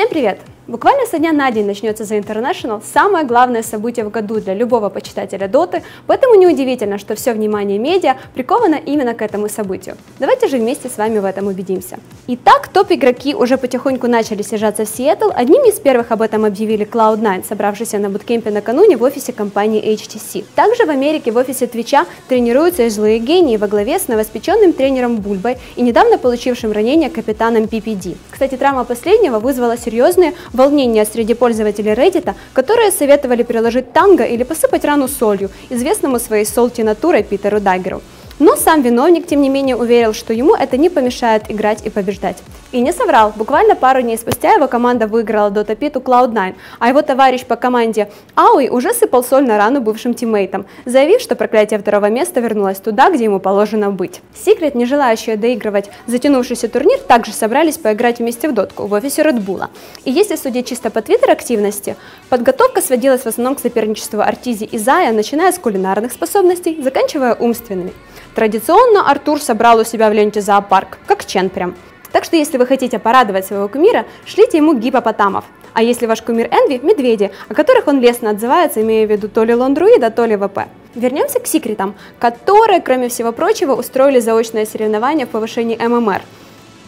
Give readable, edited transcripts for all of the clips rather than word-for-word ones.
Всем привет! Буквально со дня на день начнется The International, самое главное событие в году для любого почитателя Доты, поэтому неудивительно, что все внимание медиа приковано именно к этому событию. Давайте же вместе с вами в этом убедимся. Итак, топ-игроки уже потихоньку начали съезжаться в Сиэтл. Одними из первых об этом объявили Cloud9, собравшийся на буткемпе накануне в офисе компании HTC. Также в Америке в офисе Твича тренируются и злые гении во главе с новоспеченным тренером Бульбой и недавно получившим ранение капитаном PPD. Кстати, травма последнего вызвала серьезные волнения среди пользователей Reddit, которые советовали приложить танго или посыпать рану солью известному своей солти-натурой Питеру Даггеру. Но сам виновник, тем не менее, уверил, что ему это не помешает играть и побеждать. И не соврал, буквально пару дней спустя его команда выиграла Dota Pit у Cloud9, а его товарищ по команде Ауи уже сыпал соль на рану бывшим тиммейтам, заявив, что проклятие второго места вернулось туда, где ему положено быть. Secret, не желающие доигрывать затянувшийся турнир, также собрались поиграть вместе в дотку в офисе Red Bull. И если судить чисто по твиттер-активности, подготовка сводилась в основном к соперничеству Артизи и Зая, начиная с кулинарных способностей, заканчивая умственными. Традиционно Артур собрал у себя в ленте зоопарк, как Чен прям. Так что если вы хотите порадовать своего кумира, шлите ему гипопотамов. А если ваш кумир Энви – медведи, о которых он лестно отзывается, имея в виду то ли лондруида, то ли ВП. Вернемся к секретам, которые, кроме всего прочего, устроили заочное соревнование в повышении ММР.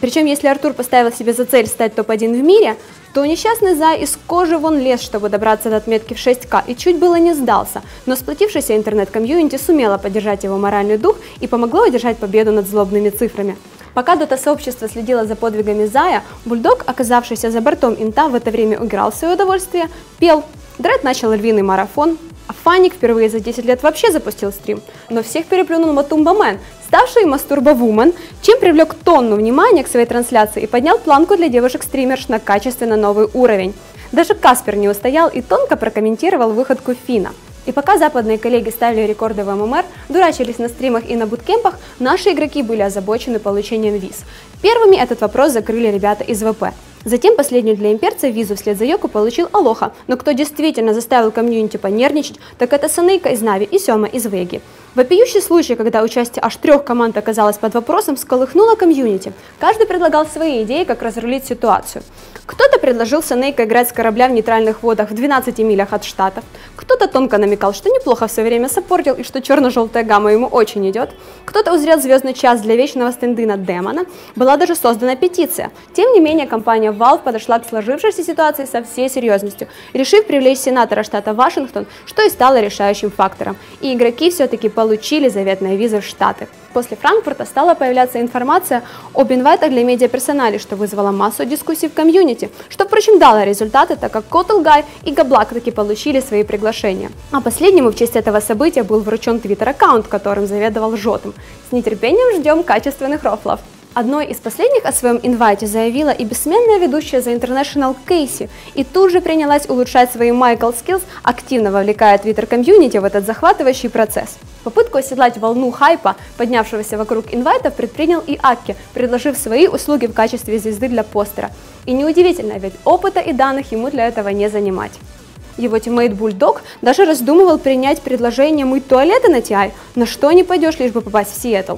Причем, если Артур поставил себе за цель стать топ-1 в мире, то несчастный Зай из кожи вон лез, чтобы добраться до отметки в 6К, и чуть было не сдался, но сплотившаяся интернет-комьюнити сумела поддержать его моральный дух и помогло одержать победу над злобными цифрами. Пока дота-сообщество следило за подвигами Зая, Бульдог, оказавшийся за бортом инта, в это время играл в свое удовольствие, пел. Дред начал львиный марафон, а Фаник впервые за 10 лет вообще запустил стрим. Но всех переплюнул Матумба Мэн, ставший Мастурба Вумен, чем привлек тонну внимания к своей трансляции и поднял планку для девушек-стримерш на качественно новый уровень. Даже Каспер не устоял и тонко прокомментировал выходку Фина. И пока западные коллеги ставили рекорды в ММР, дурачились на стримах и на буткемпах, наши игроки были озабочены получением виз. Первыми этот вопрос закрыли ребята из ВП. Затем последнюю для имперца визу вслед за Йоку получил Алоха, но кто действительно заставил комьюнити понервничать, так это Санейка из Нави и Сёма из Веги. Вопиющий случай, когда участие аж 3 команд оказалось под вопросом, всколыхнуло комьюнити. Каждый предлагал свои идеи, как разрулить ситуацию. Кто-то предложил Санейка играть с корабля в нейтральных водах в 12 милях от Штатов, кто-то тонко намекал, что неплохо все время саппортил и что черно-желтая гамма ему очень идет, кто-то узрел звездный час для вечного стендына Демона, была даже создана петиция. Тем не менее, компания Valve подошла к сложившейся ситуации со всей серьезностью, решив привлечь сенатора штата Вашингтон, что и стало решающим фактором. И игроки все-таки получили заветные визы в Штаты. После Франкфурта стала появляться информация об инвайтах для медиаперсоналей, что вызвало массу дискуссий в комьюнити, что, впрочем, дало результаты, так как Котлгай и Габлак таки получили свои приглашения. А последнему в честь этого события был вручен твиттер-аккаунт, которым заведовал Жотом. С нетерпением ждем качественных рофлов. Одной из последних о своем инвайте заявила и бессменная ведущая The International Кейси, и тут же принялась улучшать свои Michael Skills, активно вовлекая твиттер-комьюнити в этот захватывающий процесс. Попытку оседлать волну хайпа, поднявшегося вокруг инвайтов, предпринял и Акки, предложив свои услуги в качестве звезды для постера. И неудивительно, ведь опыта и данных ему для этого не занимать. Его тиммейт Бульдог даже раздумывал принять предложение мыть туалеты на TI, на что не пойдешь, лишь бы попасть в Сиэтл.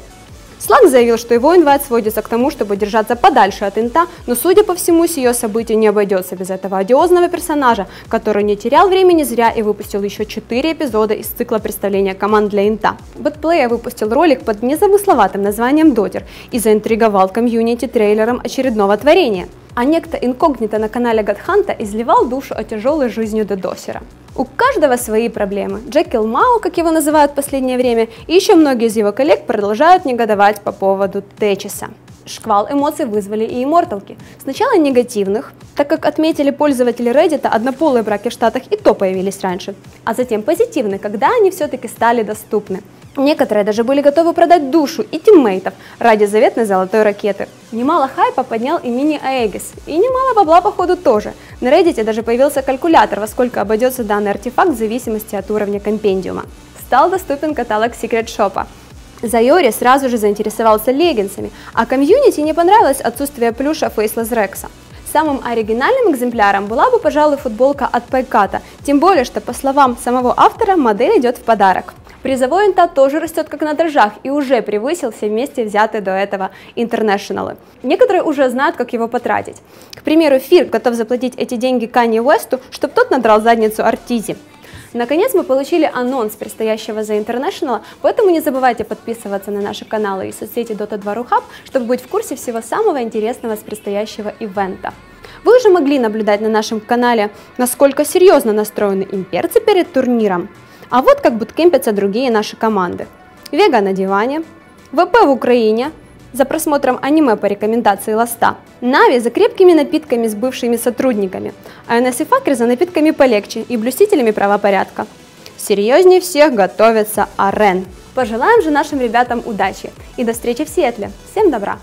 Слаг заявил, что его инвайт сводится к тому, чтобы держаться подальше от инта, но, судя по всему, сие событие не обойдется без этого одиозного персонажа, который не терял времени зря и выпустил еще 4 эпизода из цикла представления команд для инта. Бэтплея выпустил ролик под незамысловатым названием Дотер и заинтриговал комьюнити трейлером очередного творения. А некто инкогнито на канале Гадханта изливал душу о тяжелой жизни дедосера. У каждого свои проблемы. Джекил Мау, как его называют в последнее время, и еще многие из его коллег продолжают негодовать по поводу Течиса. Шквал эмоций вызвали и имморталки. Сначала негативных, так как отметили пользователи Reddit, однополые браки в Штатах и то появились раньше, а затем позитивные, когда они все-таки стали доступны. Некоторые даже были готовы продать душу и тиммейтов ради заветной золотой ракеты. Немало хайпа поднял и мини-Аегис, и немало бабла походу тоже. На Reddit даже появился калькулятор, во сколько обойдется данный артефакт в зависимости от уровня компендиума. Стал доступен каталог Secret Shop'а. Зайори сразу же заинтересовался леггинсами, а комьюнити не понравилось отсутствие плюша Faceless Rex'а. Самым оригинальным экземпляром была бы, пожалуй, футболка от Пайката, тем более, что, по словам самого автора, модель идет в подарок. Призовой НТ тоже растет как на дрожжах и уже превысил все вместе взятые до этого интернешналы. Некоторые уже знают, как его потратить. К примеру, Фирк готов заплатить эти деньги Канье Уэсту, чтобы тот надрал задницу Артизи. Наконец мы получили анонс предстоящего The International, поэтому не забывайте подписываться на наши каналы и соцсети Dota 2 RuHub, чтобы быть в курсе всего самого интересного с предстоящего ивента. Вы уже могли наблюдать на нашем канале, насколько серьезно настроены имперцы перед турниром. А вот как буткемпятся другие наши команды. Вега на диване, ВП в Украине, за просмотром аниме по рекомендации Ласта, Нави за крепкими напитками с бывшими сотрудниками, а НС и Факер за напитками полегче и блюстителями правопорядка. Серьезнее всех готовится Арен. Пожелаем же нашим ребятам удачи и до встречи в Сиэтле. Всем добра!